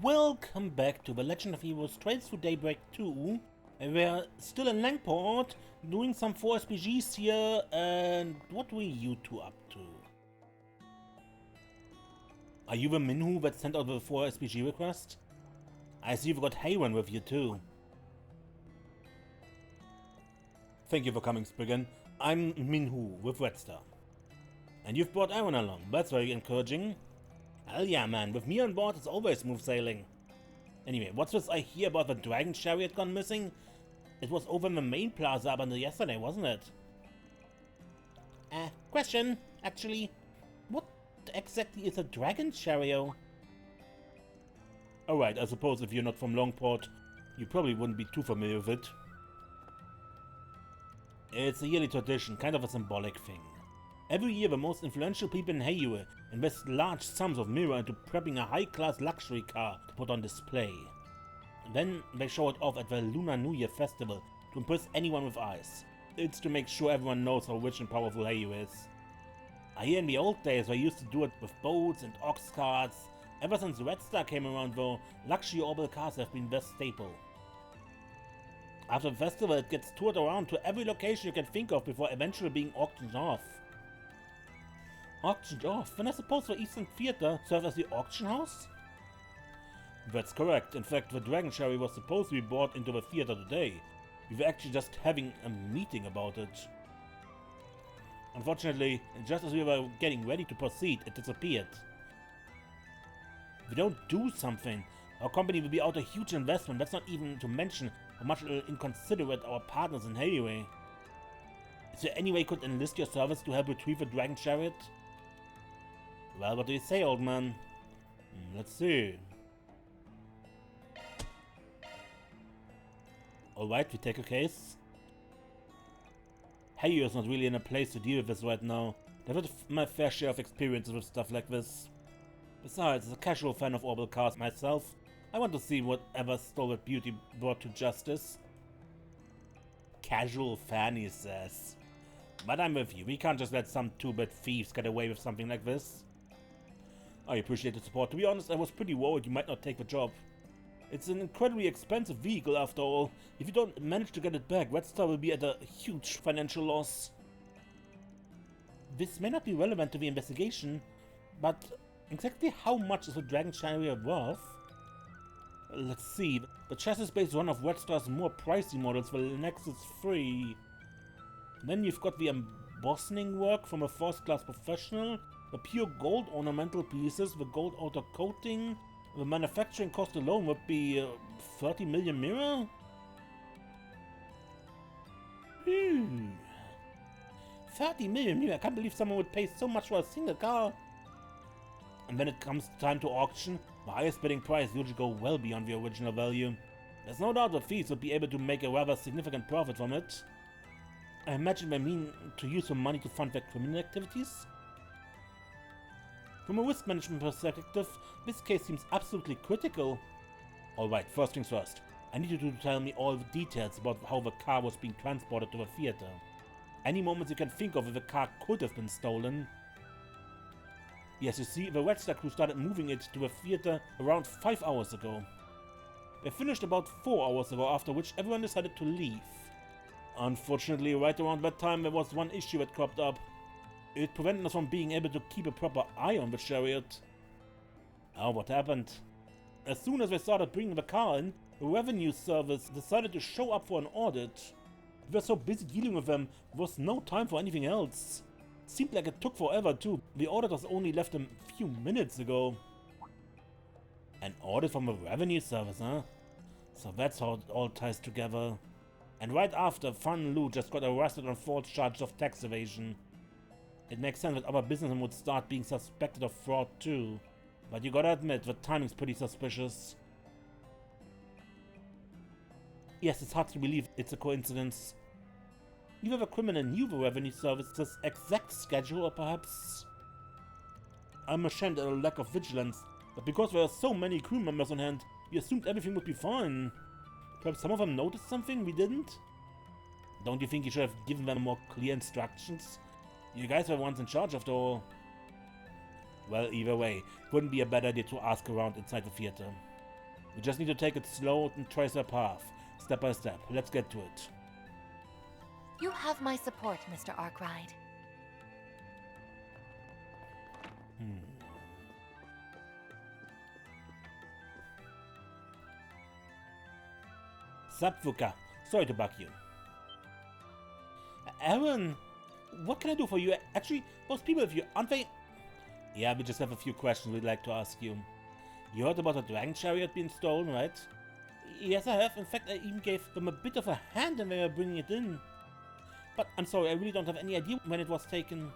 Welcome back to The Legend of Heroes Trails through Daybreak 2. And we're still in Langport, doing some 4 SPGs here, and what were you two up to? Are you the Minhu that sent out the 4 SPG request? I see you've got Hayron with you too. Thank you for coming, Spriggan. I'm Minhu with Red Star. And you've brought Aaron along, that's very encouraging. Hell yeah, man, with me on board it's always smooth sailing. Anyway, what's this I hear about the dragon chariot gone missing? It was over in the main plaza up until yesterday, wasn't it? Question, actually. What exactly is a dragon chariot? Alright, I suppose if you're not from Langport, you probably wouldn't be too familiar with it. It's a yearly tradition, kind of a symbolic thing. Every year the most influential people in Heiyue invest large sums of mirror into prepping a high-class luxury car to put on display. Then they show it off at the Lunar New Year festival to impress anyone with eyes. It's to make sure everyone knows how rich and powerful Heiyue is. I hear in the old days they used to do it with boats and ox carts. Ever since Red Star came around though, luxury orbital cars have been their staple. After the festival it gets toured around to every location you can think of before eventually being auctioned off. Auctioned off? Then I suppose the Eastern Theater serves as the auction house? That's correct. In fact, the Dragon Chariot was supposed to be brought into the theater today. We were actually just having a meeting about it. Unfortunately, just as we were getting ready to proceed, it disappeared. If we don't do something, our company will be out a huge investment. That's not even to mention how much it'll inconsiderate our partners in Heiyue. Is there any way you could enlist your service to help retrieve the Dragon Chariot? Well, what do you say, old man? Let's see. Alright, we take a case. Heiyue is not really in a place to deal with this right now. I've had my fair share of experiences with stuff like this. Besides, as a casual fan of orbital cars myself, I want to see whatever stole that beauty brought to justice. Casual fan, he says. But I'm with you, we can't just let some two-bit thieves get away with something like this. I appreciate the support. To be honest, I was pretty worried you might not take the job. It's an incredibly expensive vehicle after all. If you don't manage to get it back, Red Star will be at a huge financial loss. This may not be relevant to the investigation, but exactly how much is the Dragon Chariot worth? Let's see. The chassis-based is one of Red Star's more pricey models, the Nexus 3. Then you've got the embossing work from a first-class professional, the pure gold ornamental pieces, the gold outer coating. The manufacturing cost alone would be 30 million mirror? 30 million mirror? I can't believe someone would pay so much for a single car. And when it comes time to auction, the highest bidding price usually go well beyond the original value. There's no doubt the thieves would be able to make a rather significant profit from it. I imagine they mean to use the money to fund their criminal activities? From a risk management perspective, this case seems absolutely critical. Alright, first things first. I need you to tell me all the details about how the car was being transported to the theater. Any moments you can think of if the car could have been stolen. Yes, you see, the Red Star crew started moving it to the theater around 5 hours ago. They finished about 4 hours ago, after which everyone decided to leave. Unfortunately, right around that time there was one issue that cropped up. It prevented us from being able to keep a proper eye on the chariot. Oh, what happened? As soon as they started bringing the car in, the revenue service decided to show up for an audit. We were so busy dealing with them, there was no time for anything else. It seemed like it took forever too. The auditors only left a few minutes ago. An audit from the revenue service, huh? So that's how it all ties together. And right after, Fan Lu just got arrested on false charges of tax evasion. It makes sense that other businessmen would start being suspected of fraud too. But you gotta admit, the timing's pretty suspicious. Yes, it's hard to believe it's a coincidence. Either the criminal knew the revenue service's exact schedule, or perhaps... I'm ashamed at a lack of vigilance, but because there are so many crew members on hand, we assumed everything would be fine. Perhaps some of them noticed something we didn't? Don't you think you should have given them more clear instructions? You guys were once in charge after all. Well, either way, wouldn't be a bad idea to ask around inside the theater. We just need to take it slow and trace our path, step by step. Let's get to it. You have my support, Mr. Arkwright. Sup, Fuka. Sorry to bug you. Aaron, what can I do for you? Actually, most people of you, aren't they? Yeah, we just have a few questions we'd like to ask you. You heard about the Dragon Chariot being stolen, right? Yes, I have. In fact, I even gave them a bit of a hand when they were bringing it in. But I'm sorry, I really don't have any idea when it was taken.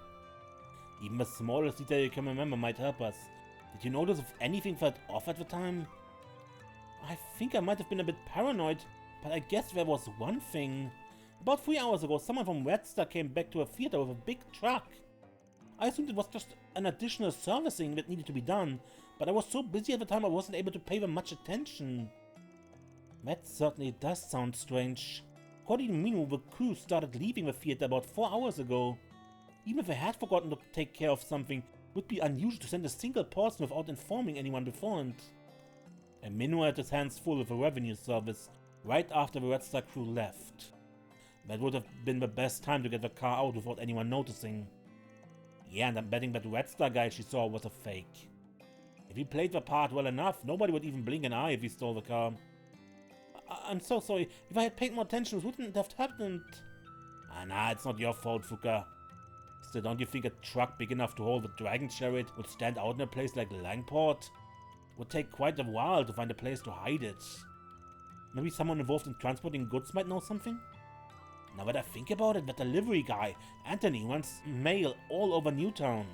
Even the smallest detail you can remember might help us. Did you notice if anything felt off at the time? I think I might have been a bit paranoid, but I guess there was one thing. About 3 hours ago, someone from Red Star came back to a theater with a big truck. I assumed it was just an additional servicing that needed to be done, but I was so busy at the time I wasn't able to pay them much attention. That certainly does sound strange. According to Minu, the crew started leaving the theater about 4 hours ago. Even if they had forgotten to take care of something, it would be unusual to send a single person without informing anyone beforehand. And Minu had his hands full with the revenue service right after the Red Star crew left. That would have been the best time to get the car out without anyone noticing. Yeah, and I'm betting that Red Star guy she saw was a fake. If he played the part well enough, nobody would even blink an eye if he stole the car. I'm so sorry. If I had paid more attention, it wouldn't have happened. Nah, it's not your fault, Fuka. Still, don't you think a truck big enough to hold the Dragon Chariot would stand out in a place like Langport? It would take quite a while to find a place to hide it. Maybe someone involved in transporting goods might know something? Now that I think about it, the delivery guy, Anthony, runs mail all over Newtown.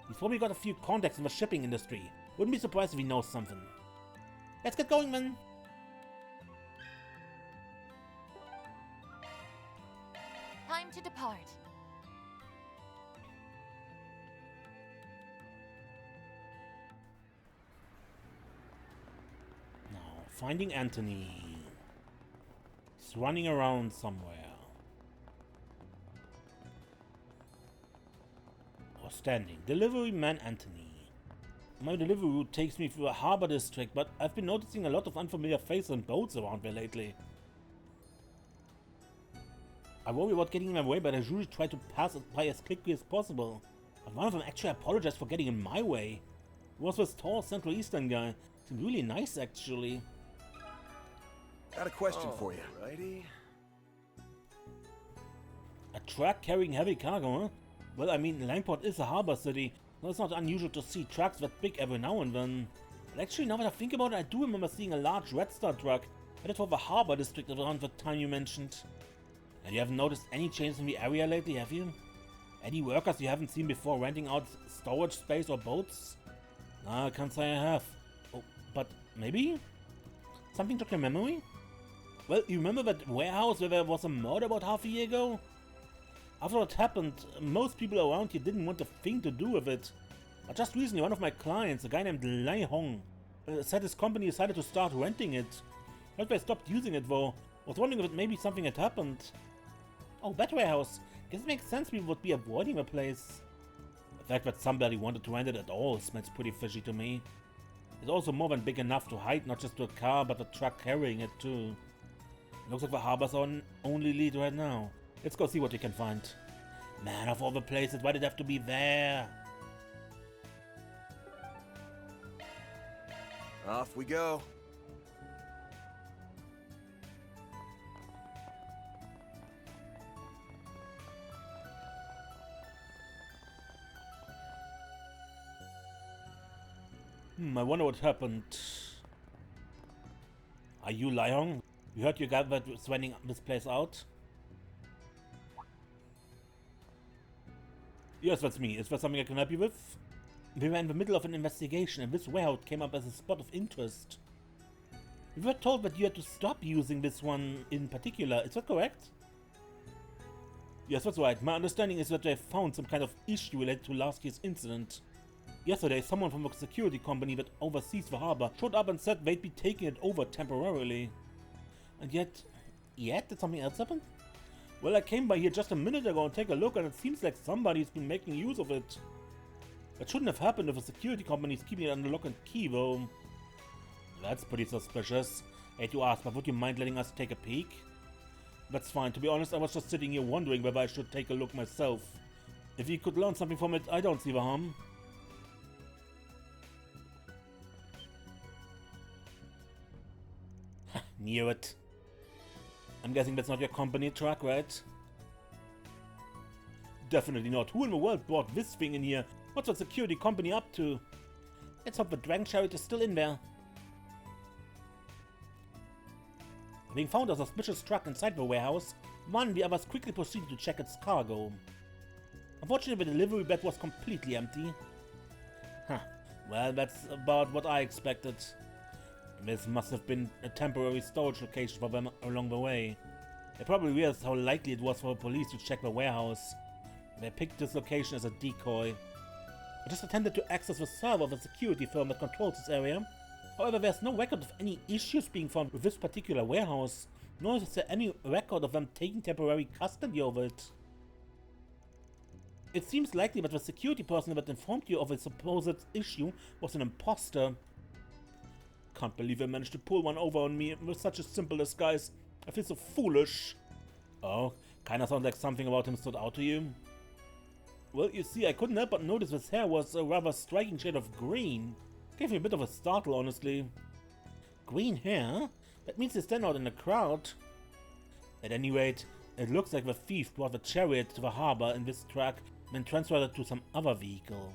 He's probably got a few contacts in the shipping industry. Wouldn't be surprised if he knows something. Let's get going, man! Time to depart. Now, finding Anthony. He's running around somewhere. Or standing. Delivery man Anthony. My delivery route takes me through a harbor district, but I've been noticing a lot of unfamiliar faces and boats around there lately. I worry about getting in my way, but I usually try to pass it by as quickly as possible. But one of them actually apologized for getting in my way. It was this tall Central Eastern guy. Seemed really nice, actually. Got a question for you. Righty. A truck carrying heavy cargo, huh? Well, I mean, Langport is a harbor city, so it's not unusual to see trucks that big every now and then. But actually, now that I think about it, I do remember seeing a large Red Star truck headed for the harbor district around the time you mentioned. And you haven't noticed any changes in the area lately, have you? Any workers you haven't seen before renting out storage space or boats? Nah, I can't say I have. Oh, but maybe? Something took your memory? Well, you remember that warehouse where there was a murder about half a year ago? After it happened, most people around here didn't want a thing to do with it. But just recently, one of my clients, a guy named Lai Hong, said his company decided to start renting it. But they stopped using it though. I was wondering if maybe something had happened. Oh, that warehouse. Guess it makes sense people would be avoiding the place. The fact that somebody wanted to rent it at all smells pretty fishy to me. It's also more than big enough to hide not just a car, but a truck carrying it too. Looks like the harbor's on only lead right now. Let's go see what we can find. Man, of all the places, why did it have to be there? Off we go. I wonder what happened. Are you Lion? We heard you guys that was renting this place out. Yes, that's me. Is there something I can help you with? We were in the middle of an investigation and this warehouse came up as a spot of interest. We were told that you had to stop using this one in particular. Is that correct? Yes, that's right. My understanding is that they found some kind of issue related to last year's incident. Yesterday, someone from a security company that oversees the harbor showed up and said they'd be taking it over temporarily. And yet, did something else happen? Well, I came by here just a minute ago and take a look and it seems like somebody's been making use of it. That shouldn't have happened if a security company is keeping it under lock and key though. That's pretty suspicious. Hate to ask, but would you mind letting us take a peek? That's fine. To be honest, I was just sitting here wondering whether I should take a look myself. If you could learn something from it, I don't see the harm. Knew it. I'm guessing that's not your company truck, right? Definitely not. Who in the world brought this thing in here? What's the security company up to? Let's hope the Dragon Chariot is still in there. Having found a suspicious truck inside the warehouse, one of the others quickly proceeded to check its cargo. Unfortunately, the delivery bed was completely empty. Huh. Well, that's about what I expected. This must have been a temporary storage location for them along the way. They probably realized how likely it was for the police to check the warehouse. They picked this location as a decoy. I just attempted to access the server of the security firm that controls this area. However, there's no record of any issues being found with this particular warehouse, nor is there any record of them taking temporary custody over it. It seems likely that the security person that informed you of a supposed issue was an imposter. Can't believe I managed to pull one over on me with such a simple disguise. I feel so foolish. Oh, kinda sounds like something about him stood out to you. Well, you see, I couldn't help but notice his hair was a rather striking shade of green. Gave me a bit of a startle, honestly. Green hair? That means they stand out in the crowd. At any rate, it looks like the thief brought the Chariot to the harbor in this truck and then transferred it to some other vehicle.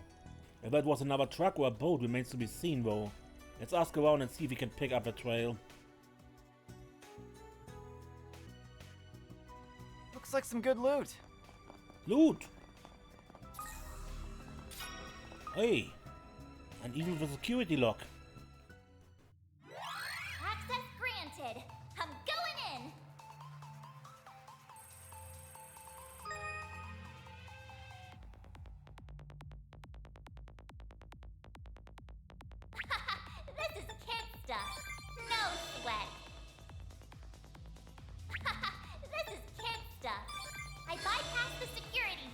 Whether it was another truck or a boat remains to be seen, though. Let's ask around and see if we can pick up the trail. Looks like some good loot. Loot! Hey! And even the security lock. Access granted. I'm going in. This is kid stuff. No sweat. This is kid stuff. I bypassed the security.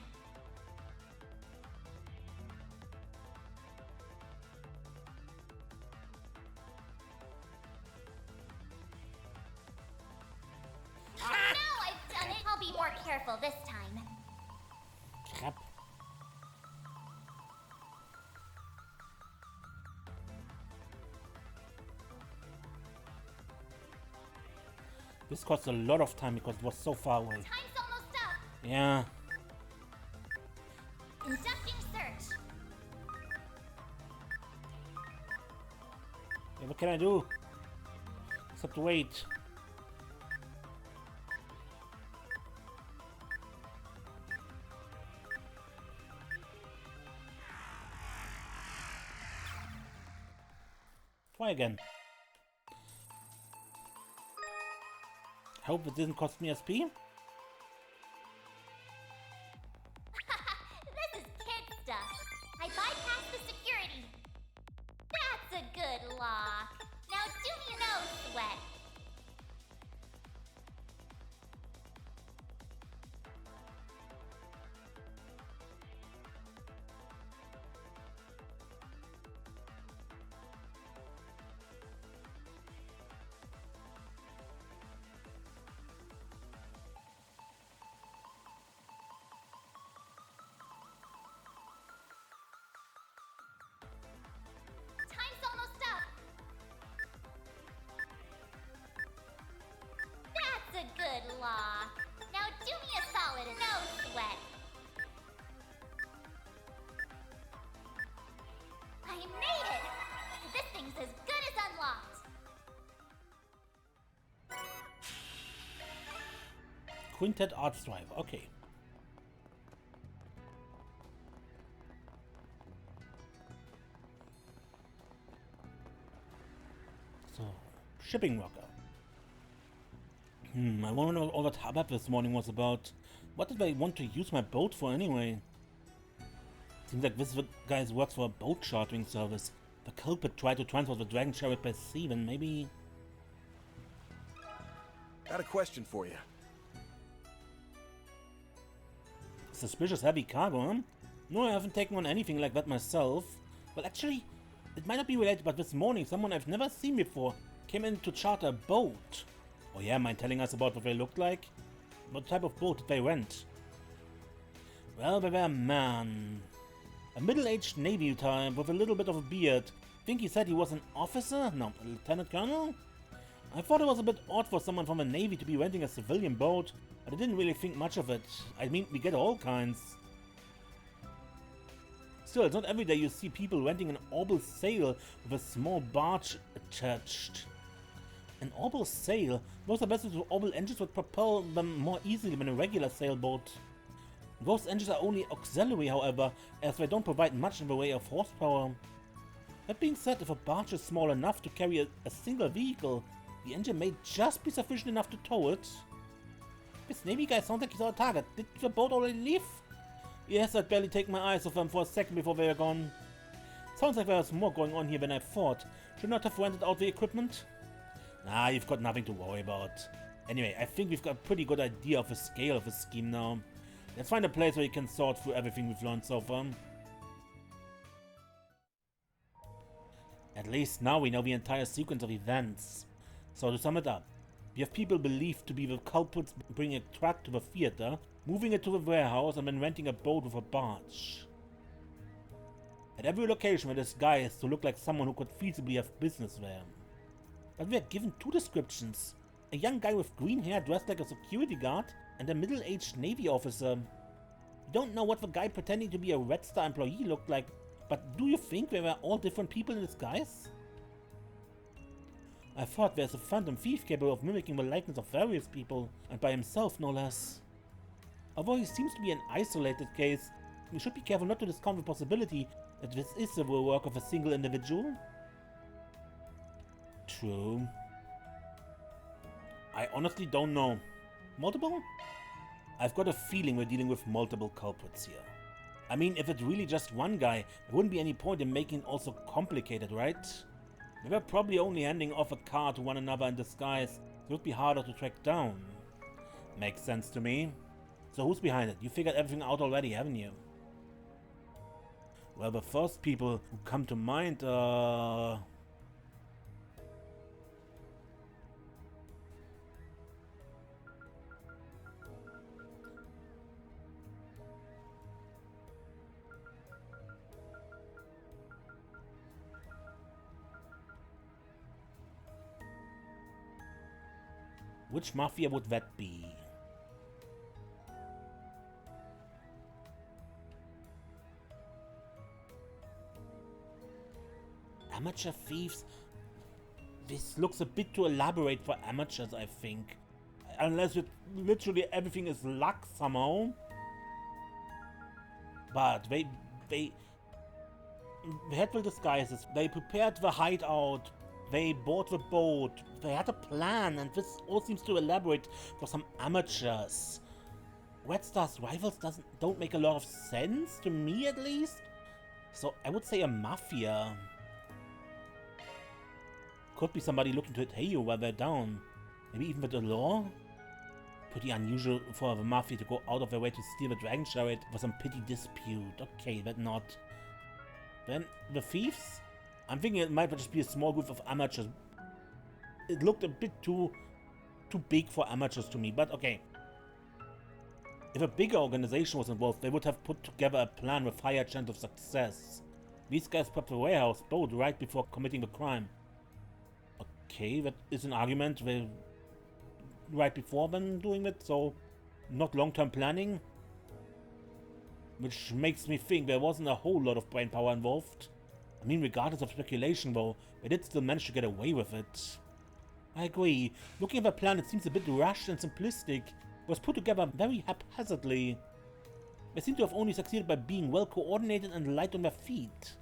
I'll be more careful this time. Crap. This cost a lot of time because it was so far away. Time's almost up. Yeah. Conducting search. Yeah, what can I do? Except wait. Try again. I hope it didn't cost me SP. This is kid stuff. I bypassed the security. That's a good lock. Now do me no sweat. Time's almost up. That's a good lock. Now do me a solid and no sweat. I made it! This thing's as good as unlocked. Quintet Arts Drive. Okay. So, shipping rocker. I wonder what all that hubbub this morning was about. What did they want to use my boat for anyway? Seems like this guy works for a boat chartering service. The culprit tried to transport the Dragon Chariot by sea, and maybe... Got a question for you. Suspicious heavy cargo, huh? No, I haven't taken on anything like that myself. Well, actually, It might not be related, but this morning someone I've never seen before came in to charter a boat. Oh yeah, mind telling us about what they looked like? What type of boat did they rent? Well, they were a man. A middle-aged Navy type with a little bit of a beard. Think he said he was an officer? No, a lieutenant colonel? I thought it was a bit odd for someone from the Navy to be renting a civilian boat, but I didn't really think much of it. I mean, we get all kinds. Still, it's not every day you see people renting an orbital sail with a small barge attached. An orbital sail? Those are vessels with orbital engines that propel them more easily than a regular sailboat. Those engines are only auxiliary, however, as they don't provide much in the way of horsepower. That being said, if a barge is small enough to carry a single vehicle, the engine may just be sufficient enough to tow it. This Navy guy sounds like he's our target. Did the boat already leave? Yes, I'd barely take my eyes off them for a second before they were gone. Sounds like there was more going on here than I thought. Should not have rented out the equipment? Nah, you've got nothing to worry about. Anyway, I think we've got a pretty good idea of the scale of the scheme now. Let's find a place where you can sort through everything we've learned so far. At least now we know the entire sequence of events. So to sum it up, we have people believed to be the culprits bringing a truck to the theater, moving it to the warehouse, and then renting a boat with a barge. At every location where this guy is to look like someone who could feasibly have business there. But we are given two descriptions. A young guy with green hair dressed like a security guard, and a middle-aged Navy officer. We don't know what the guy pretending to be a Red Star employee looked like, but do you think they were all different people in disguise? I thought there's a phantom thief capable of mimicking the likeness of various people, and by himself no less. Although he seems to be an isolated case, we should be careful not to discount the possibility that this is the work of a single individual. True. I honestly don't know. Multiple? I've got a feeling we're dealing with multiple culprits here. I mean, if it's really just one guy, there wouldn't be any point in making it also complicated, right? They were probably only handing off a car to one another in disguise, so it would be harder to track down. Makes sense to me. So who's behind it? You figured everything out already, haven't you? Well, the first people who come to mind which mafia would that be? Amateur thieves? This looks a bit too elaborate for amateurs, I think. Unless literally everything is luck somehow. But they had the disguises, they prepared the hideout, they bought the boat, they had a plan, and this all seems to elaborate for some amateurs. Red Star's rivals don't make a lot of sense, to me at least. So I would say a mafia. Could be somebody looking to hit Heyo while they're down. Maybe even with the law? Pretty unusual for the mafia to go out of their way to steal the Dragon Chariot for some petty dispute. Okay, that not. Then the thieves? I'm thinking it might just be a small group of amateurs. It looked a bit too big for amateurs to me, but okay. If a bigger organization was involved, they would have put together a plan with higher chance of success. These guys prepped the warehouse boat right before committing the crime. Okay, that is an argument. They right before them doing it, so not long-term planning. Which makes me think there wasn't a whole lot of brainpower involved. I mean, regardless of speculation though, they did still manage to get away with it. I agree. Looking at the plan, it seems a bit rushed and simplistic. It was put together very haphazardly. They seem to have only succeeded by being well coordinated and light on their feet.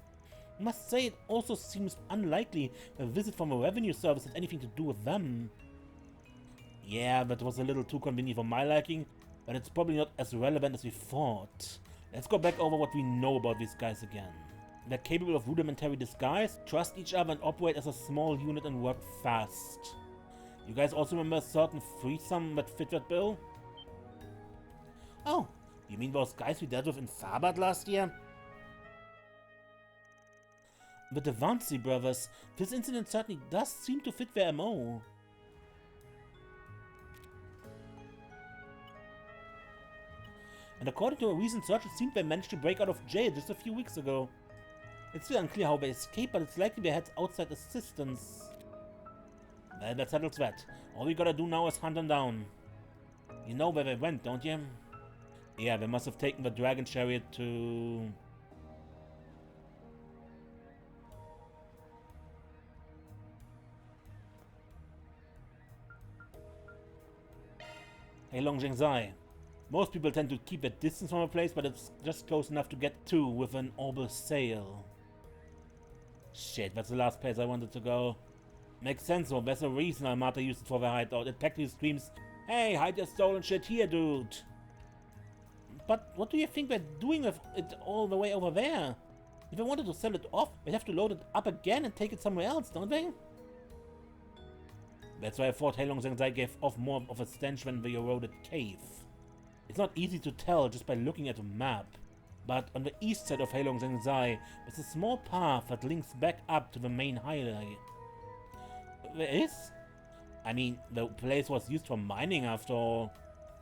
I must say, it also seems unlikely a visit from a revenue service had anything to do with them. Yeah, that was a little too convenient for my liking, but it's probably not as relevant as we thought. Let's go back over what we know about these guys again. They're capable of rudimentary disguise, trust each other and operate as a small unit and work fast. You guys also remember a certain threesome that fit that bill? Oh, you mean those guys we dealt with in Farbat last year? The Devancy brothers. This incident certainly does seem to fit their MO. And according to a recent search, it seemed they managed to break out of jail just a few weeks ago. It's still unclear how they escaped, but it's likely they had outside assistance. Well, that settles that. All we gotta do now is hunt them down. You know where they went, don't you? Yeah, they must have taken the dragon chariot to... Xiaoling Zhengzai. Most people tend to keep a distance from a place, but it's just close enough to get to with an orbital sail. Shit, that's the last place I wanted to go. Makes sense though, there's a reason Armata used it for their hideout. It practically screams, "Hey, hide your stolen shit here, dude!" But what do you think they're doing with it all the way over there? If they wanted to sell it off, they'd have to load it up again and take it somewhere else, don't they? That's why I thought Xiaoling Zhengzai gave off more of a stench than the eroded cave. It's not easy to tell just by looking at a map, but on the east side of Xiaoling Zhengzai, there's a small path that links back up to the main highway. There is? I mean, the place was used for mining after all.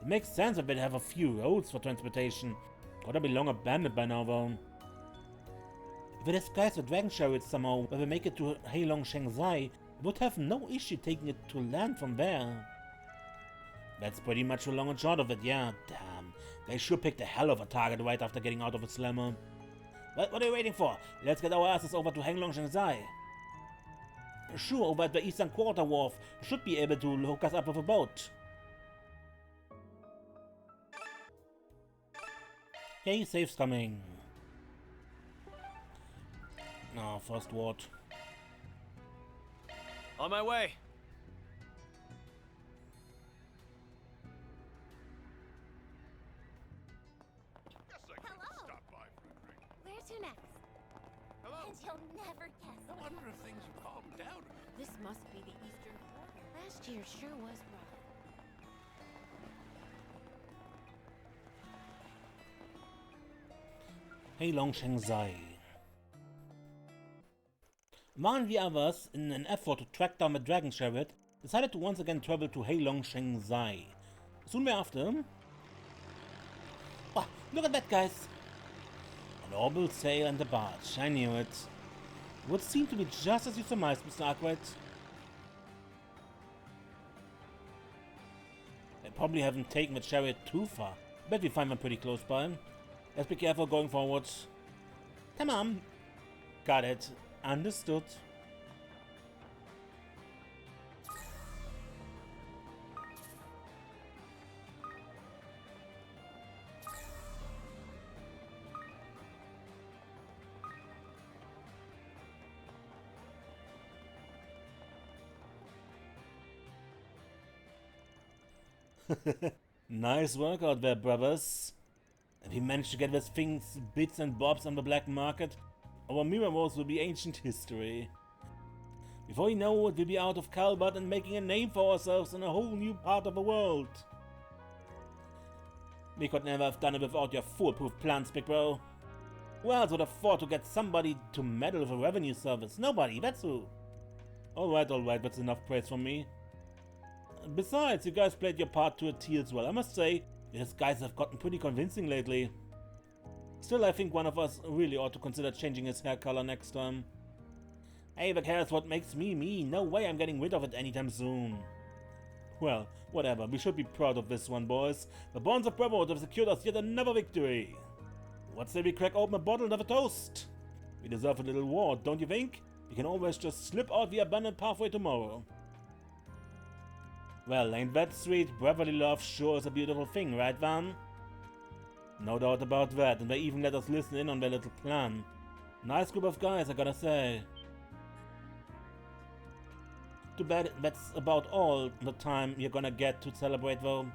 It makes sense that they'd have a few roads for transportation. Gotta be long abandoned by now though. If they disguise the dragon chariots somehow, where they make it to Xiaoling Zhengzai, they would have no issue taking it to land from there. That's pretty much the long and short of it, yeah. Damn, they sure picked a hell of a target right after getting out of a slammer. What are you waiting for? Let's get our asses over to Xiaoling Zhengzai. Sure, over at the eastern quarter wharf, should be able to hook us up with a boat. Yay, safe's coming. No, first ward. On my way. Hello. Where's your next? Hello. And you'll never guess. I wonder if things have calmed down. This must be the Eastern Quarter. Last year sure was rough. Xiaoling Zhengzai. Among the others, in an effort to track down the dragon chariot, decided to once again travel to Xiaoling Zhengzai. Soon thereafter... Oh, look at that, guys! An orbital sail and a barge, I knew it. Would seem to be just as you surmised, Mr. Arkwright. They probably haven't taken the chariot too far. Bet we find them pretty close by. Let's be careful going forward. Come on. Got it. Understood. Nice work out there, brothers. If we manage to get these things bits and bobs on the black market, our mirror wars will be ancient history. Before you know it, we'll be out of Calbut and making a name for ourselves in a whole new part of the world. We could never have done it without your foolproof plans, big bro. Who else would have thought to get somebody to meddle with a revenue service? Nobody, that's who. Alright, that's enough praise from me. Besides, you guys played your part to a T as well. I must say, these guys have gotten pretty convincing lately. Still, I think one of us really ought to consider changing his hair color next time. Hey, the hair is what makes me me. No way I'm getting rid of it anytime soon. Well, whatever. We should be proud of this one, boys. The bonds of brotherhood have secured us yet another victory. What say we crack open a bottle and have a toast? We deserve a little war, don't you think? We can always just slip out the abandoned pathway tomorrow. Well, ain't that sweet? Brotherly love sure is a beautiful thing, right, Van? No doubt about that, and they even let us listen in on their little plan. Nice group of guys, I gotta say. Too bad that's about all the time you're gonna get to celebrate, though.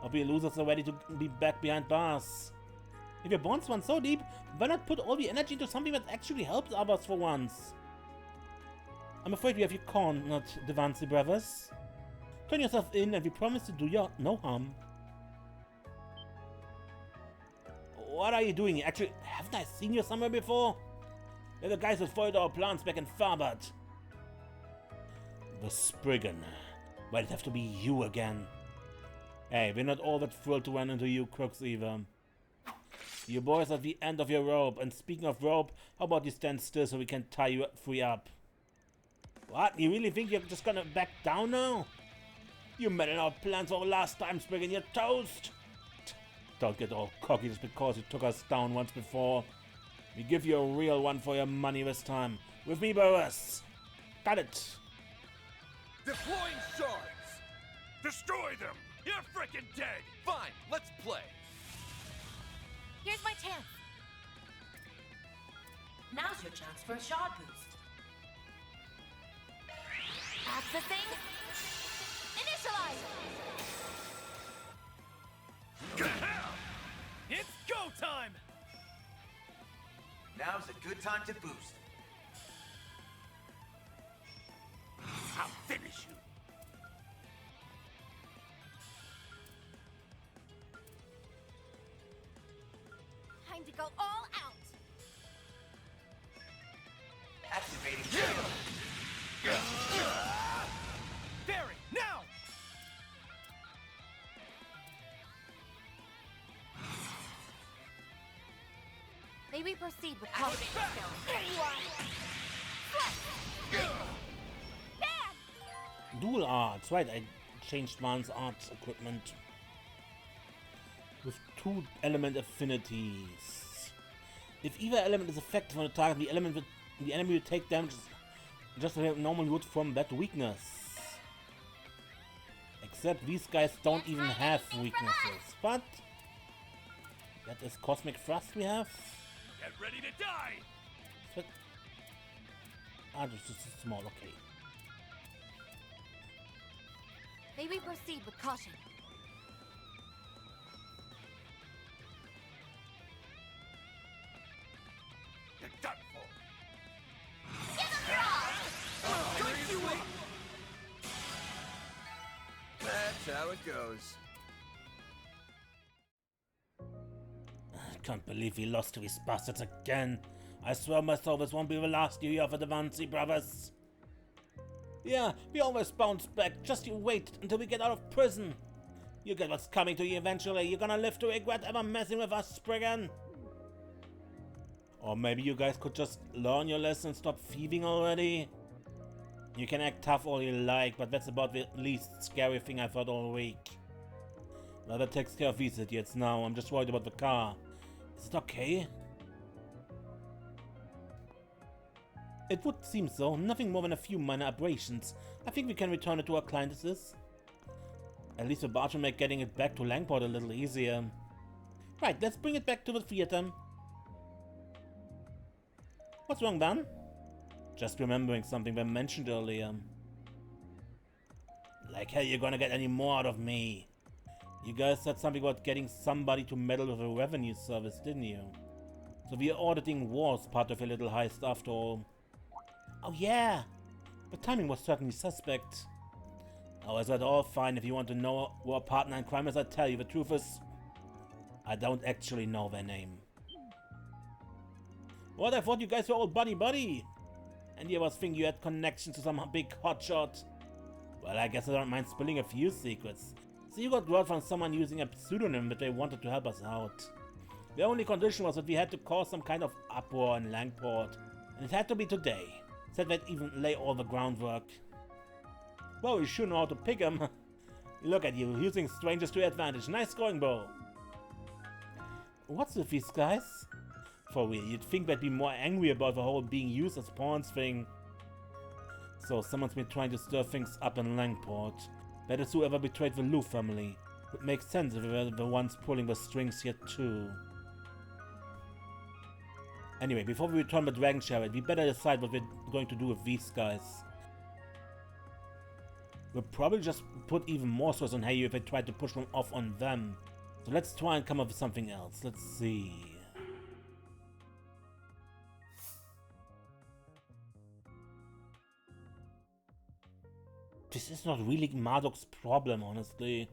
Or we losers are ready to be back behind bars. If your bonds run so deep, why not put all the energy into something that actually helps others for once? I'm afraid we have you cornered, Devancy brothers. Turn yourself in and we promise to do you no harm. What are you doing? Actually, haven't I seen you somewhere before? They're the guys who foiled our plans back in Farbad. The Spriggan. Why'd it have to be you again? Hey, we're not all that thrilled to run into you crooks either. You boys are at the end of your rope, and speaking of rope, how about you stand still so we can tie you free up? What? You really think you're just gonna back down now? You meddled our plans all last time, Spriggan, you're toast! Don't get all cocky just because you took us down once before. We give you a real one for your money this time. With me, Boris. Got it! Deploying shards! Destroy them! You're freaking dead! Fine, let's play. Here's my chance. Now's your chance for a shard boost. Accessing. Initialize. It's go time! Now's a good time to boost. I'll finish you! Time to go all out. Activating Barry, now! May we proceed with caution. Dual arts, right, I changed one's arts equipment. With 2 element affinities. If either element is effective on the target, the enemy will take damage just like normally would from that weakness. Except these guys don't even have weaknesses. But that is Cosmic Thrust we have. Get ready to die! But, just small, okay. May we proceed with caution. You're done for! That's how it goes. I can't believe we lost to these bastards again. I swear myself this won't be the last you hear of the Devancy brothers. Yeah, we always bounce back. Just you wait until we get out of prison. You get what's coming to you eventually. You're gonna live to regret ever messing with us, Spriggan. Or maybe you guys could just learn your lesson and stop thieving already. You can act tough all you like, but that's about the least scary thing I've heard all week. Well, that takes care of these idiots now. I'm just worried about the car. Is it okay? It would seem so. Nothing more than a few minor aberrations. I think we can return it to our client as is. At least the barge will make getting it back to Langport a little easier. Right, let's bring it back to the theater. What's wrong, Dan? Just remembering something I mentioned earlier. Like hell you're gonna get any more out of me. You guys said something about getting somebody to meddle with the revenue service, didn't you? So the auditing was part of your little heist after all. Oh yeah! The timing was certainly suspect. Oh, is that all fine? If you want to know who our partner in crime is, I tell you, the truth is, I don't actually know their name. What? I thought you guys were all buddy-buddy! And you was thinking you had connections to some big hotshot. Well, I guess I don't mind spilling a few secrets. So you got word from someone using a pseudonym that they wanted to help us out. The only condition was that we had to cause some kind of uproar in Langport. And it had to be today. Said they'd even lay all the groundwork. Well, you sure know how to pick 'em. Look at you, using strangers to your advantage. Nice going, Bo. What's with these guys? For real, you'd think they'd be more angry about the whole being used as pawns thing. So someone's been trying to stir things up in Langport. That is whoever betrayed the Lu family. Would make sense if they were the ones pulling the strings here too. Anyway, before we return the Dragon Chariot, we better decide what we're going to do with these guys. We'll probably just put even more stress on Heyu if they try to push them off on them. So let's try and come up with something else. Let's see. This is not really Marduk's problem, honestly.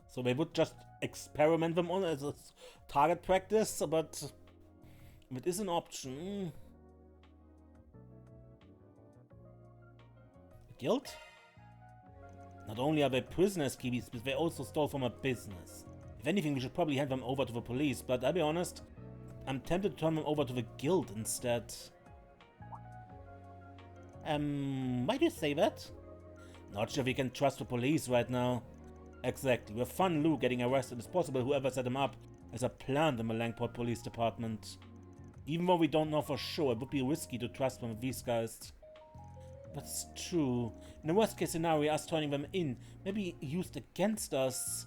So they would just experiment them on as a target practice, but it is an option. Guild? Not only are they prisoners, Kibis, but they also stole from a business. If anything, we should probably hand them over to the police, but I'll be honest, I'm tempted to turn them over to the guild instead. Why do you say that? Not sure if we can trust the police right now. Exactly, with Fun Lu getting arrested, it's possible whoever set him up has a plant in the Langport Police Department. Even though we don't know for sure, it would be risky to trust one of these guys. But it's true. In the worst case scenario, us turning them in may be used against us.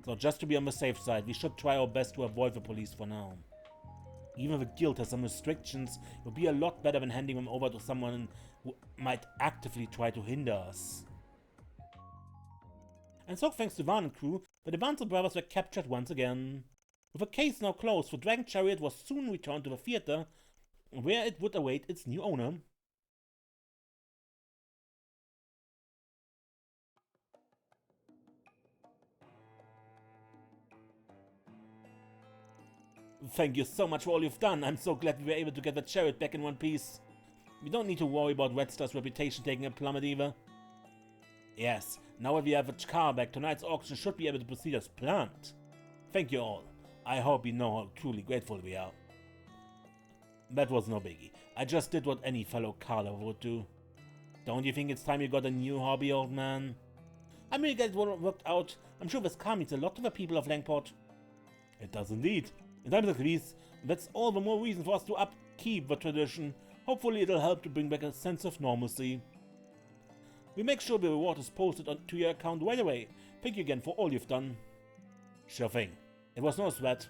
So just to be on the safe side, we should try our best to avoid the police for now. Even if the guild has some restrictions, it would be a lot better than handing them over to someone who might actively try to hinder us. And so thanks to Van and crew, the Devanzo brothers were captured once again. With the case now closed, the Dragon Chariot was soon returned to the theater, where it would await its new owner. Thank you so much for all you've done. I'm so glad we were able to get the Chariot back in one piece. We don't need to worry about Red Star's reputation taking a plummet either. Yes, now that we have a car back, tonight's auction should be able to proceed as planned. Thank you all. I hope you know how truly grateful we are. That was no biggie. I just did what any fellow car lover would do. Don't you think it's time you got a new hobby, old man? I'm really glad it worked out. I'm sure this car means a lot to the people of Langport. It does indeed. In times like these, that's all the more reason for us to upkeep the tradition. Hopefully it'll help to bring back a sense of normalcy. We make sure the reward is posted to your account right away. Thank you again for all you've done. Sure thing. It was no sweat.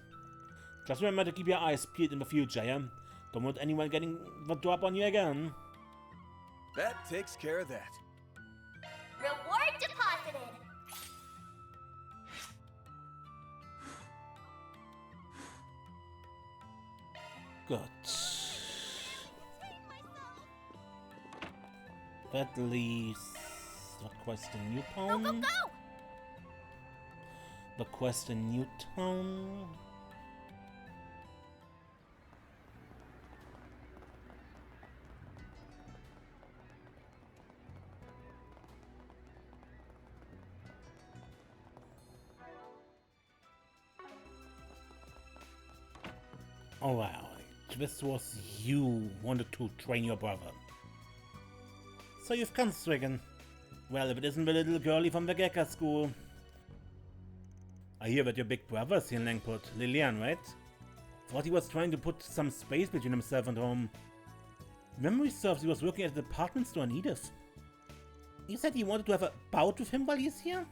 Just remember to keep your eyes peeled in the future, yeah? Don't want anyone getting the drop on you again. That takes care of that. Reward deposited. Good. That leaves the quest in Newtown. Go, go, go! The quest in Newtown. Alright, this was you wanted to train your brother. So you've come, Stricken. Well, if it isn't the little girlie from the Gekka school. I hear that your big brother's here in Langport, Lilian, right? Thought he was trying to put some space between himself and home. Memory serves he was working at the department store in Edith. You said you wanted to have a bout with him while he's here?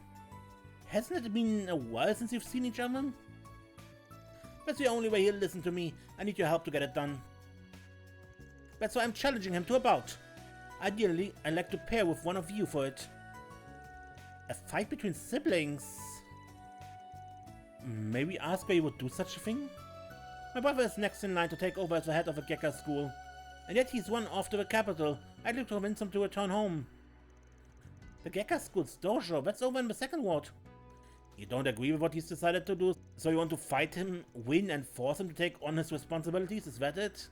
Hasn't it been a while since you've seen each other? That's the only way he'll listen to me. I need your help to get it done. That's why I'm challenging him to a bout. Ideally, I'd like to pair with one of you for it. A fight between siblings? Maybe ask why you would do such a thing? My brother is next in line to take over as the head of a Gekka school. And yet he's one off to the capital. I'd like to convince him to return home. The Gekka school's dojo, that's over in the second ward. You don't agree with what he's decided to do, so you want to fight him, win, and force him to take on his responsibilities, is that it?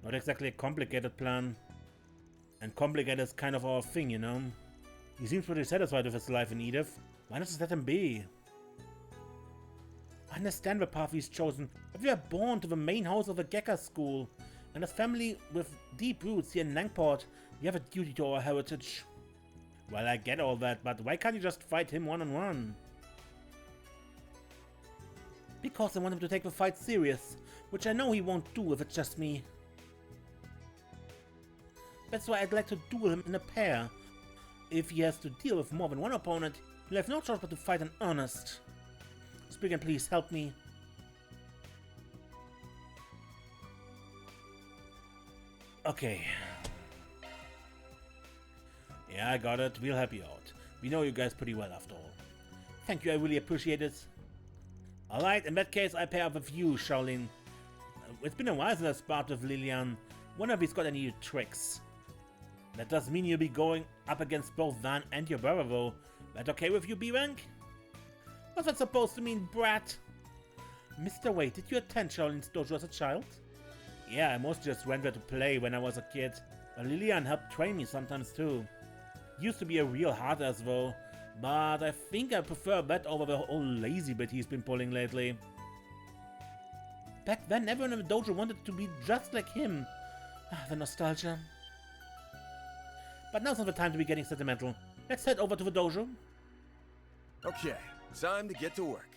Not exactly a complicated plan. And complicated is kind of our thing, you know? He seems pretty satisfied with his life in Edith. Why not just let him be? I understand the path he's chosen, but we are born to the main house of a Gekka school. And as family with deep roots here in Langport, we have a duty to our heritage. Well, I get all that, but why can't you just fight him one-on-one? Because I want him to take the fight serious, which I know he won't do if it's just me. That's why I'd like to duel him in a pair. If he has to deal with more than one opponent, he'll have no choice but to fight in earnest. Spriggan, please help me. Okay. Yeah, I got it. We'll help you out. We know you guys pretty well after all. Thank you, I really appreciate it. Alright, in that case, I pair up with you, Xiaoling. It's been a while since I sparred with Lilian. Wonder if he's got any new tricks. That does mean you'll be going up against both Van and your brother, though. That okay with you, B-Rank? What's that supposed to mean, brat? Mr. Wei, did you attend Xiaoling's dojo as a child? Yeah, I mostly just went there to play when I was a kid. But Lilian helped train me sometimes too. Used to be a real hard ass though, but I think I prefer that over the whole lazy bit he's been pulling lately. Back then, everyone in the dojo wanted to be just like him. Ah, the nostalgia. But now's not the time to be getting sentimental. Let's head over to the dojo. Okay, time to get to work.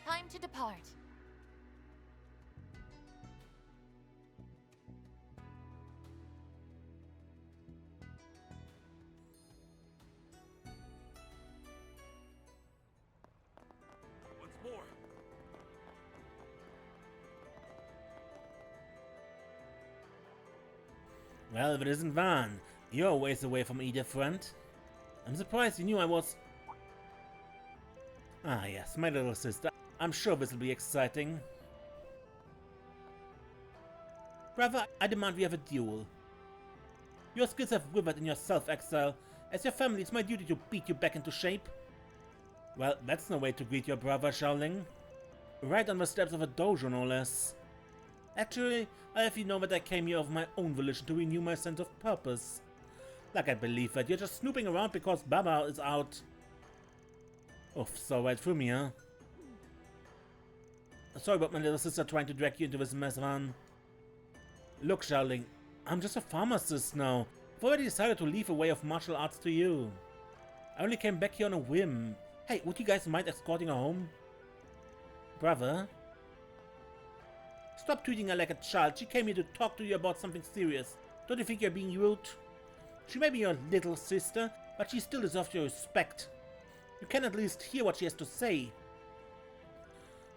Time to depart. Once more. Well, if it isn't Van, you're a ways away from Edith, friend. I'm surprised you knew I was... Ah yes, my little sister. I'm sure this will be exciting. Brother, I demand we have a duel. Your skills have withered in your self-exile. As your family, it's my duty to beat you back into shape. Well, that's no way to greet your brother, Xiaoling. Right on the steps of a dojo, no less. Actually, I have you know that I came here of my own volition to renew my sense of purpose. Like I believe that you're just snooping around because Baba is out. Oof, so right through me, huh? Sorry about my little sister trying to drag you into this mess, man. Look, Xiaoling, I'm just a pharmacist now. I've already decided to leave a way of martial arts to you. I only came back here on a whim. Hey, would you guys mind escorting her home? Brother? Stop treating her like a child. She came here to talk to you about something serious. Don't you think you're being rude? She may be your little sister, but she still deserves your respect. You can at least hear what she has to say.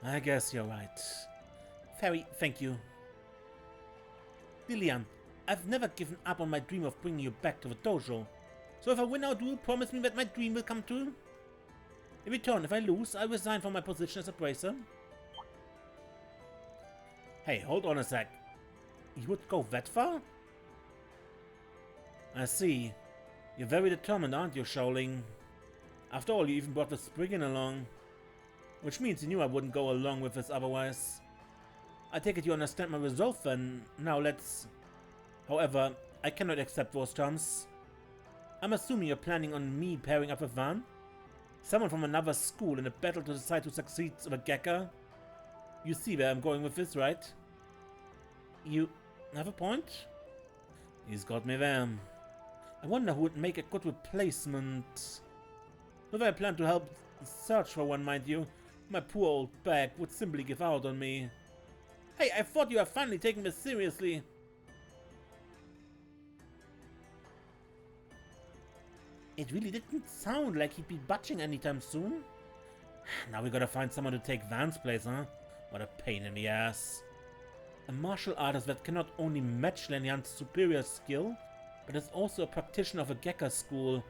I guess you're right. Fairy, thank you. Lilian, I've never given up on my dream of bringing you back to the dojo. So if I win our duel, promise me that my dream will come true? In return, if I lose, I resign from my position as a bracer. Hey, hold on a sec. You would go that far? I see. You're very determined, aren't you, Xiaoling? After all, you even brought the Spriggan along. Which means you knew I wouldn't go along with this otherwise. I take it you understand my resolve then. Now let's... However, I cannot accept those terms. I'm assuming you're planning on me pairing up with Van? Someone from another school in a battle to decide who succeeds with Gekka? You see where I'm going with this, right? You have a point? He's got me there. I wonder who would make a good replacement. If I plan to help search for one, mind you, my poor old bag would simply give out on me. Hey, I thought you were finally taking this seriously. It really didn't sound like he'd be budging anytime soon. Now we gotta find someone to take Van's place, huh? What a pain in the ass. A martial artist that cannot only match Lenian's superior skill, but is also a practitioner of a Gekka school.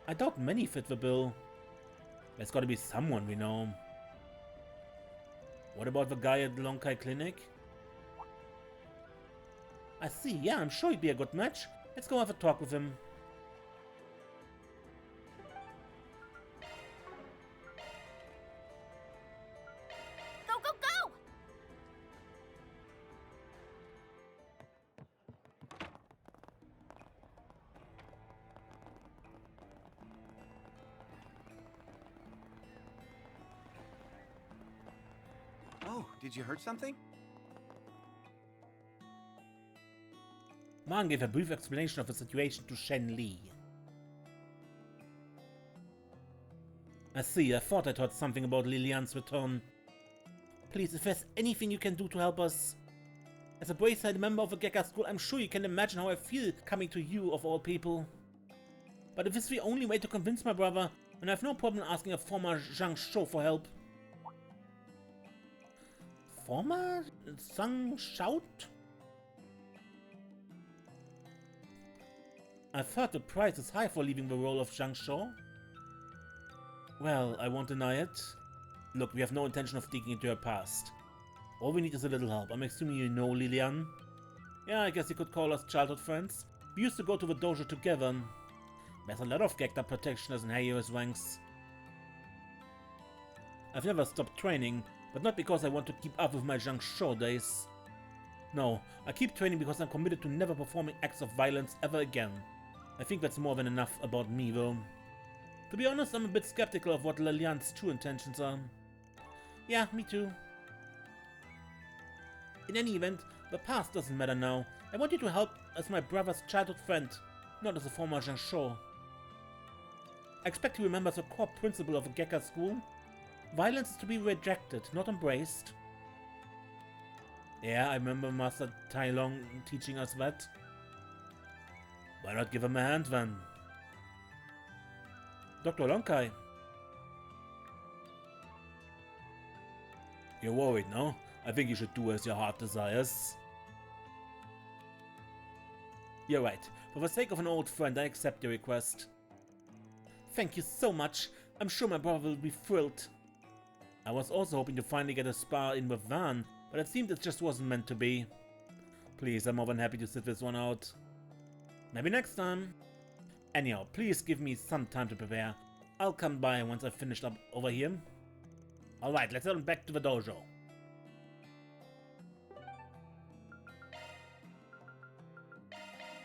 I doubt many fit the bill. There's gotta be someone we know. What about the guy at the Lonkai Clinic? I see, yeah, I'm sure he'd be a good match. Let's go have a talk with him. Go, go, go! Oh, did you hurt something? Man gave a brief explanation of the situation to Shen Li. I see, I thought I heard something about Lilian's return. Please, if there's anything you can do to help us. As a Brayside member of a Gekka school, I'm sure you can imagine how I feel coming to you of all people. But if it's the only way to convince my brother, then I have no problem asking a former Zhang Shou for help. Former Zhang Shou? I've heard the price is high for leaving the role of Zhang Shou. Well, I won't deny it. Look, we have no intention of digging into her past. All we need is a little help. I'm assuming you know Lilian? Yeah, I guess you could call us childhood friends. We used to go to the dojo together. There's a lot of Gekka protectioners in Heroes ranks. I've never stopped training, but not because I want to keep up with my Jiangshou days. No, I keep training because I'm committed to never performing acts of violence ever again. I think that's more than enough about me, though. To be honest, I'm a bit skeptical of what Lilian's true intentions are. Yeah, me too. In any event, the past doesn't matter now. I want you to help as my brother's childhood friend, not as a former Jiangshou. I expect he remembers the core principle of a Gekka school. Violence is to be rejected, not embraced. Yeah, I remember Master Xiaoling teaching us that. Why not give him a hand then? Dr. Lonkai. You're worried, no? I think you should do as your heart desires. You're right. For the sake of an old friend, I accept your request. Thank you so much. I'm sure my brother will be thrilled. I was also hoping to finally get a spar in with Van, but it seemed it just wasn't meant to be. Please, I'm more than happy to sit this one out. Maybe next time. Anyhow, please give me some time to prepare. I'll come by once I've finished up over here. Alright, let's head back to the dojo.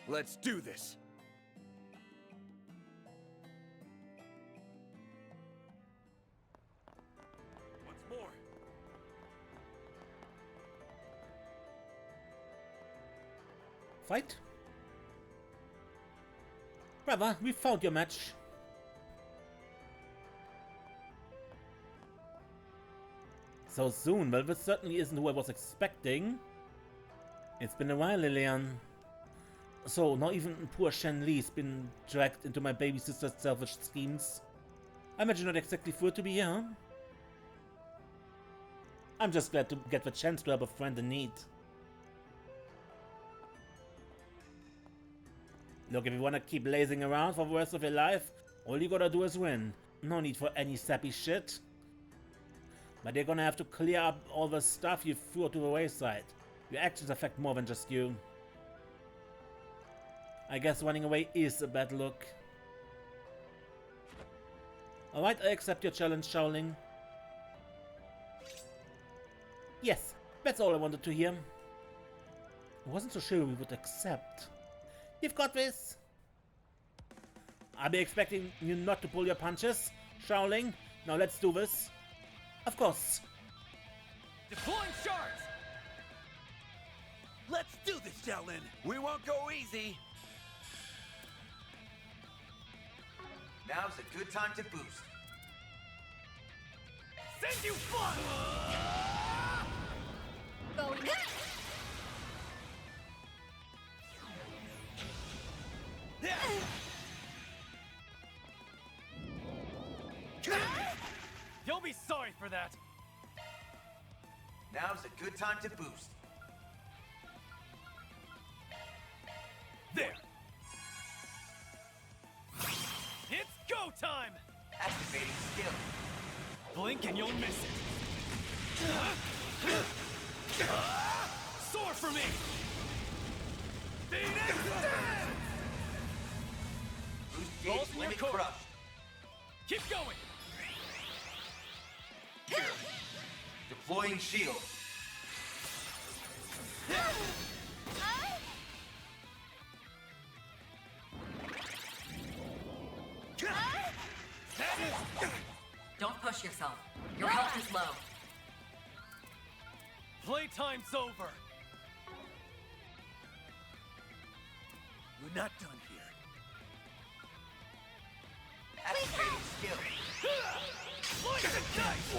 Let's do this. Once more. Fight? Brother, we found your match. So soon? Well, this certainly isn't who I was expecting. It's been a while, Lilian. So, not even poor Shen Li's been dragged into my baby sister's selfish schemes. I imagine not exactly thrilled to be here, huh? I'm just glad to get the chance to help a friend in need. Look, if you wanna keep lazing around for the rest of your life, all you gotta do is win. No need for any sappy shit. But you're gonna have to clear up all the stuff you threw to the wayside. Your actions affect more than just you. I guess running away is a bad look. Alright, I accept your challenge, Xiaoling. Yes, that's all I wanted to hear. I wasn't so sure we would accept. You've got this. I'll be expecting you not to pull your punches, Xiaoling. Now let's do this. Of course. Deploying shards! Let's do this, Xiaolin. We won't go easy. Now's a good time to boost. Send you flying! Going in. You'll be sorry for that. Now's a good time to boost. There. It's go time. Activating skill. Blink and you'll miss it. Soar for me. Phoenix Dance! Boost Balls gauge in your limit court. crushed. Keep going. Deploying shield. Don't push yourself. Your health is low. Playtime's over. We're not done here. Activating skill. Slice and dice.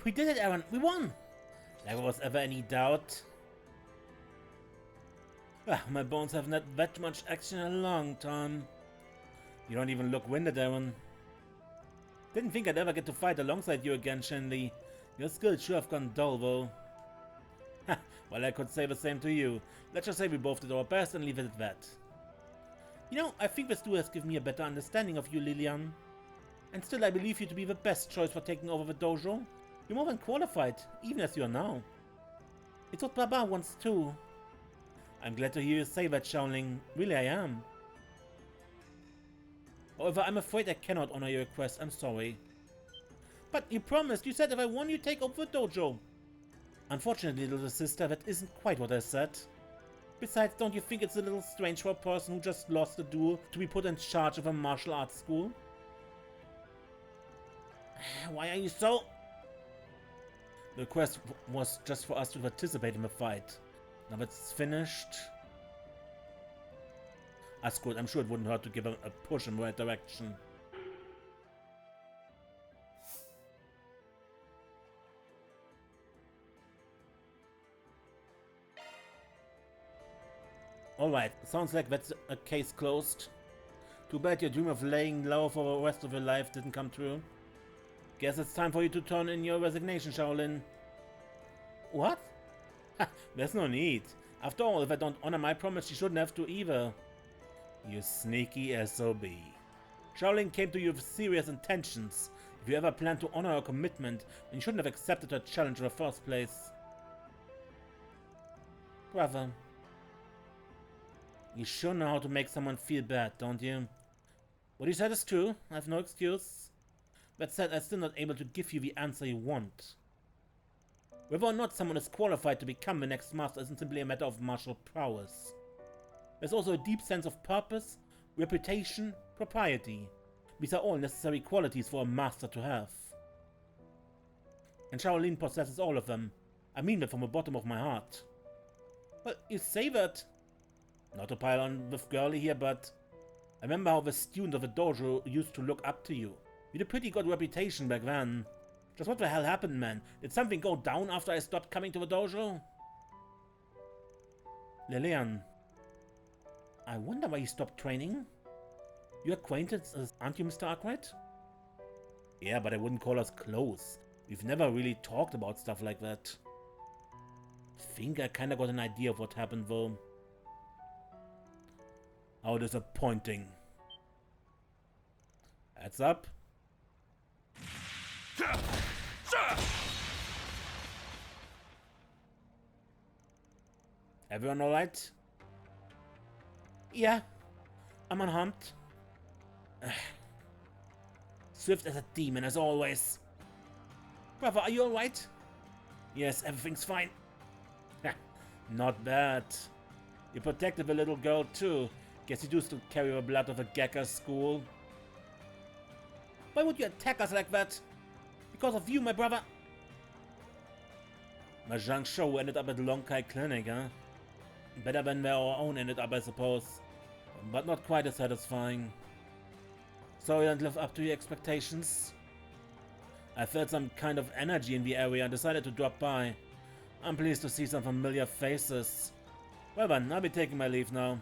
We did it, Aaron. We won. Never was ever any doubt. My bones haven't had that much action in a long time. You don't even look winded, Aaron. Didn't think I'd ever get to fight alongside you again, Shen-Li. Your skills sure have gone dull, though. Well, I could say the same to you. Let's just say we both did our best and leave it at that. You know, I think this duel has given me a better understanding of you, Lilian. And still I believe you to be the best choice for taking over the dojo. You're more than qualified, even as you are now. It's what Baba wants too. I'm glad to hear you say that, Xiaoling. Really, I am. However, I'm afraid I cannot honor your request. I'm sorry. But you promised. You said if I won, you take over the dojo. Unfortunately, little sister, that isn't quite what I said. Besides, don't you think it's a little strange for a person who just lost a duel to be put in charge of a martial arts school? Why are you so... The request was just for us to participate in the fight. Now that it's finished... That's good. I'm sure it wouldn't hurt to give a push in the right direction. Alright, sounds like that's a case closed. Too bad your dream of laying low for the rest of your life didn't come true. Guess it's time for you to turn in your resignation, Xiaolin. What? There's no need. After all, if I don't honor my promise, you shouldn't have to either. You sneaky SOB. Xiaoling came to you with serious intentions. If you ever planned to honor her commitment, then you shouldn't have accepted her challenge in the first place. Brother. You sure know how to make someone feel bad, don't you? What you said is true. I have no excuse. That said, I'm still not able to give you the answer you want. Whether or not someone is qualified to become the next master isn't simply a matter of martial prowess. There's also a deep sense of purpose, reputation, propriety. These are all necessary qualities for a master to have. And Xiaolin possesses all of them. I mean that from the bottom of my heart. Well, you say that. Not to pile on with girly here, but I remember how the student of the dojo used to look up to you. You had a pretty good reputation back then. Just what the hell happened, man? Did something go down after I stopped coming to the dojo? Lillian. I wonder why you stopped training? You're acquainted, aren't you, Mr. Arkwright? Yeah, but I wouldn't call us close. We've never really talked about stuff like that. Think I kinda got an idea of what happened, though. How disappointing. Heads up. Everyone alright? Yeah, I'm unharmed. Swift as a demon, as always. Brother, are you alright? Yes, everything's fine. Not bad. You protected the little girl too. Guess you do still carry the blood of a Gekka school. Why would you attack us like that? Because of you, my brother. Mahjong show ended up at Lonkai Clinic, huh? Better than where our own ended up, I suppose. But not quite as satisfying. Sorry I didn't live up to your expectations. I felt some kind of energy in the area and decided to drop by. I'm pleased to see some familiar faces. Well then, I'll be taking my leave now.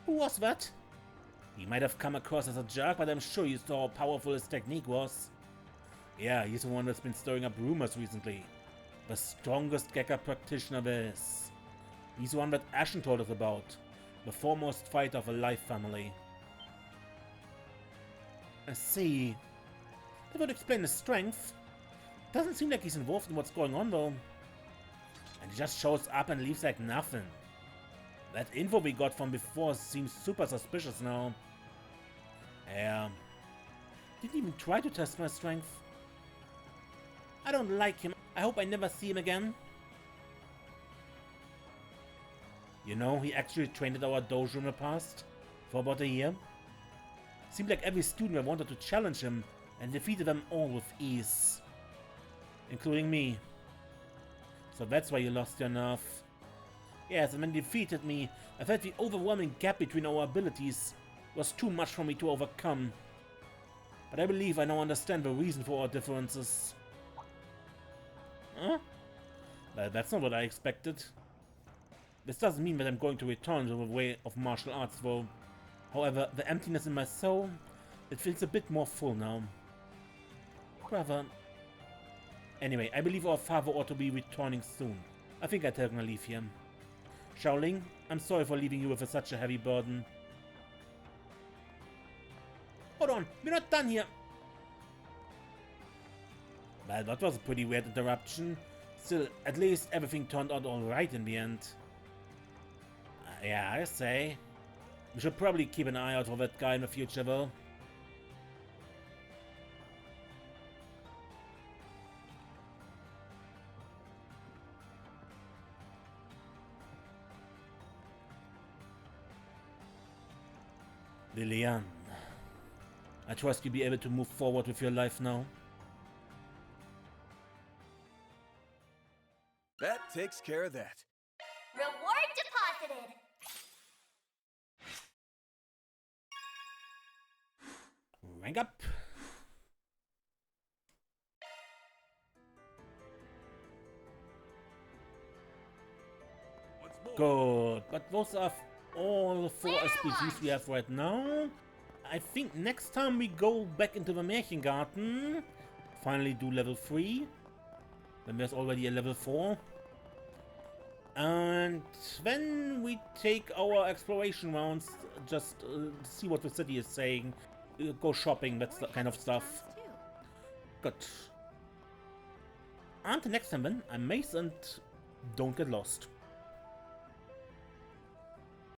Who was that? He might have come across as a jerk, but I'm sure you saw how powerful his technique was. Yeah, he's the one that's been stirring up rumors recently. The strongest Gekka practitioner there is. He's the one that Ashen told us about. The foremost fighter of a life family. I see. That would explain his strength. Doesn't seem like he's involved in what's going on though. And he just shows up and leaves like nothing. That info we got from before seems super suspicious now. Yeah. Didn't even try to test my strength. I don't like him. I hope I never see him again. You know, he actually trained at our dojo in the past. For about a year. Seemed like every student wanted to challenge him and defeated them all with ease. Including me. So that's why you lost your nerve. Yes, and when you defeated me, I felt the overwhelming gap between our abilities was too much for me to overcome. But I believe I now understand the reason for our differences. Huh? Well, that's not what I expected. This doesn't mean that I'm going to return to the way of martial arts though. However, the emptiness in my soul, it feels a bit more full now. Brother. Anyway, I believe our father ought to be returning soon. I think I'll take my leave here. Xiaoling, I'm sorry for leaving you with such a heavy burden. Hold on, we're not done here. Well, that was a pretty weird interruption. Still, at least everything turned out alright in the end. Yeah, I say. We should probably keep an eye out for that guy in the future, though. Lilian, I trust you'll be able to move forward with your life now. That takes care of that. Reward deposited. Rank up. Good, but those are all 4 SPGs we have right now. I think next time we go back into the Märchengarten, finally do level 3. Then there's already a level 4. And then we take our exploration rounds, just see what the city is saying, go shopping, that kind of stuff. Good. Until next time then, I'm Mace and don't get lost.